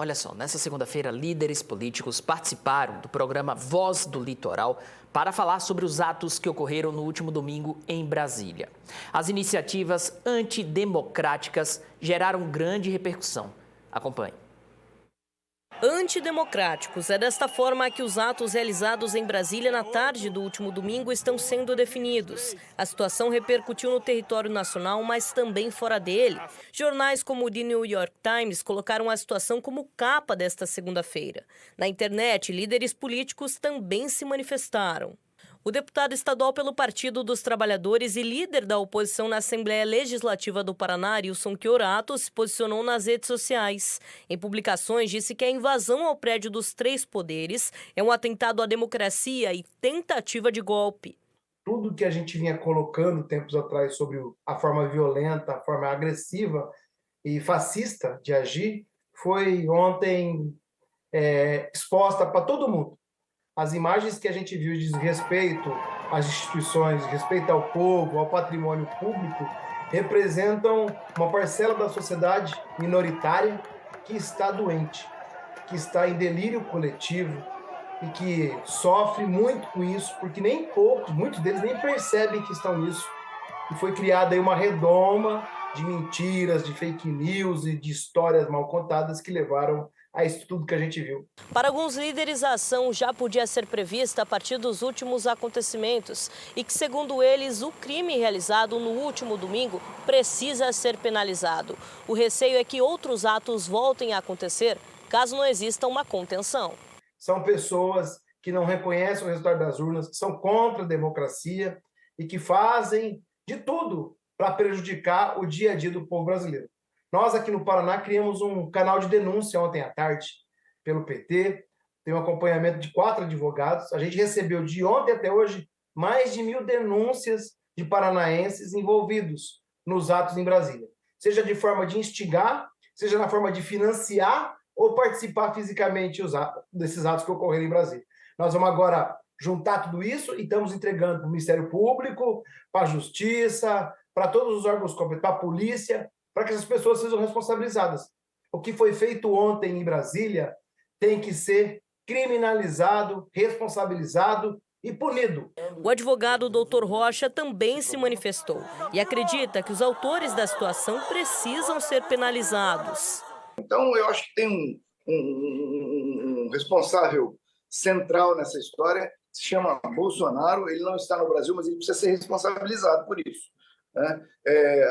Olha só, nessa segunda-feira, líderes políticos participaram do programa Voz do Litoral para falar sobre os atos que ocorreram no último domingo em Brasília. As iniciativas antidemocráticas geraram grande repercussão. Acompanhe. Antidemocráticos. É desta forma que os atos realizados em Brasília na tarde do último domingo estão sendo definidos. A situação repercutiu no território nacional, mas também fora dele. Jornais como o The New York Times colocaram a situação como capa desta segunda-feira. Na internet, líderes políticos também se manifestaram. O deputado estadual pelo Partido dos Trabalhadores e líder da oposição na Assembleia Legislativa do Paraná, Arilson Chiorato, se posicionou nas redes sociais. Em publicações, disse que a invasão ao prédio dos três poderes é um atentado à democracia e tentativa de golpe. Tudo que a gente vinha colocando tempos atrás sobre a forma violenta, a forma agressiva e fascista de agir, foi ontem exposta para todo mundo. As imagens que a gente viu de respeito às instituições, de respeito ao povo, ao patrimônio público, representam uma parcela da sociedade minoritária que está doente, que está em delírio coletivo e que sofre muito com isso, porque muitos deles nem percebem que estão nisso. E foi criada aí uma redoma de mentiras, de fake news e de histórias mal contadas que levaram a isso tudo que a gente viu. Para alguns líderes, a ação já podia ser prevista a partir dos últimos acontecimentos e que, segundo eles, o crime realizado no último domingo precisa ser penalizado. O receio é que outros atos voltem a acontecer caso não exista uma contenção. São pessoas que não reconhecem o resultado das urnas, que são contra a democracia e que fazem de tudo para prejudicar o dia a dia do povo brasileiro. Nós aqui no Paraná criamos um canal de denúncia ontem à tarde pelo PT, tem um acompanhamento de 4 advogados. A gente recebeu de ontem até hoje mais de 1.000 denúncias de paranaenses envolvidos nos atos em Brasília, seja de forma de instigar, seja na forma de financiar ou participar fisicamente desses atos que ocorreram em Brasília. Nós vamos agora juntar tudo isso e estamos entregando para o Ministério Público, para a Justiça, para todos os órgãos competentes, para a polícia, para que essas pessoas sejam responsabilizadas. O que foi feito ontem em Brasília tem que ser criminalizado, responsabilizado e punido. O advogado Dr. Rocha também se manifestou e acredita que os autores da situação precisam ser penalizados. Então, eu acho que tem um responsável central nessa história, se chama Bolsonaro. Ele não está no Brasil, mas ele precisa ser responsabilizado por isso.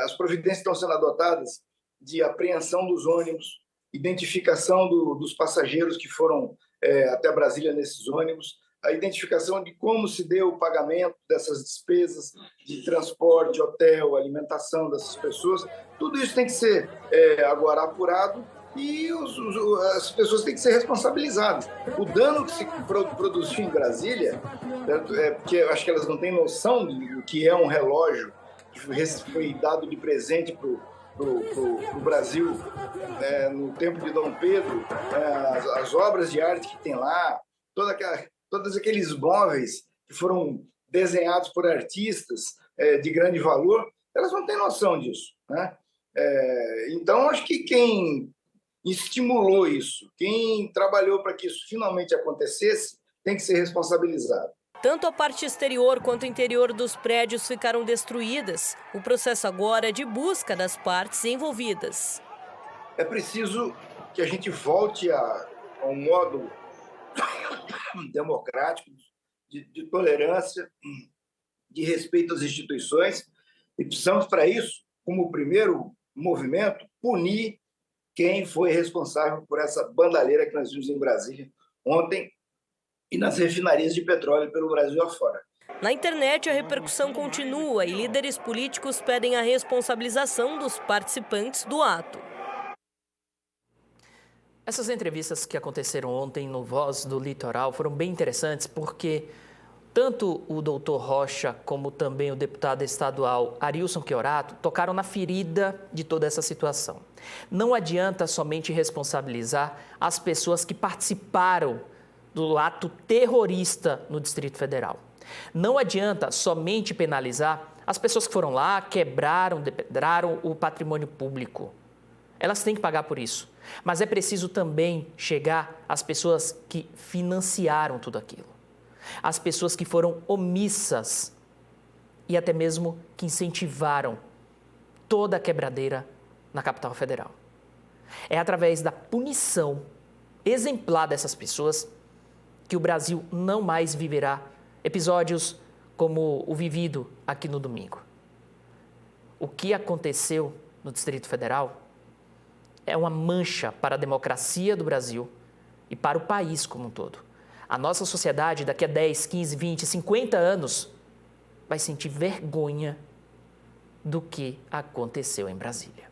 As providências estão sendo adotadas de apreensão dos ônibus, identificação dos passageiros que foram até Brasília nesses ônibus, a identificação de como se deu o pagamento dessas despesas de transporte, hotel, alimentação dessas pessoas. Tudo isso tem que ser agora apurado e as pessoas têm que ser responsabilizadas. O dano que se produziu em Brasília, porque eu acho que elas não têm noção do que é um relógio que foi dado de presente para o Brasil no tempo de Dom Pedro, as obras de arte que tem lá, todos aqueles móveis que foram desenhados por artistas de grande valor, elas não têm noção disso, né? Então, acho que quem estimulou isso, quem trabalhou para que isso finalmente acontecesse, tem que ser responsabilizado. Tanto a parte exterior quanto o interior dos prédios ficaram destruídas. O processo agora é de busca das partes envolvidas. É preciso que a gente volte a um modo democrático, de tolerância, de respeito às instituições. E precisamos, para isso, como primeiro movimento, punir quem foi responsável por essa bandalheira que nós vimos em Brasília ontem, e nas refinarias de petróleo pelo Brasil afora. Na internet, a repercussão continua e líderes políticos pedem a responsabilização dos participantes do ato. Essas entrevistas que aconteceram ontem no Voz do Litoral foram bem interessantes porque tanto o doutor Rocha como também o deputado estadual Arilson Chiorato tocaram na ferida de toda essa situação. Não adianta somente responsabilizar as pessoas que participaram do ato terrorista no Distrito Federal. Não adianta somente penalizar as pessoas que foram lá, quebraram, depredaram o patrimônio público. Elas têm que pagar por isso. Mas é preciso também chegar às pessoas que financiaram tudo aquilo, às pessoas que foram omissas e até mesmo que incentivaram toda a quebradeira na capital federal. É através da punição exemplar dessas pessoas que o Brasil não mais viverá episódios como o vivido aqui no domingo. O que aconteceu no Distrito Federal é uma mancha para a democracia do Brasil e para o país como um todo. A nossa sociedade, daqui a 10, 15, 20, 50 anos, vai sentir vergonha do que aconteceu em Brasília.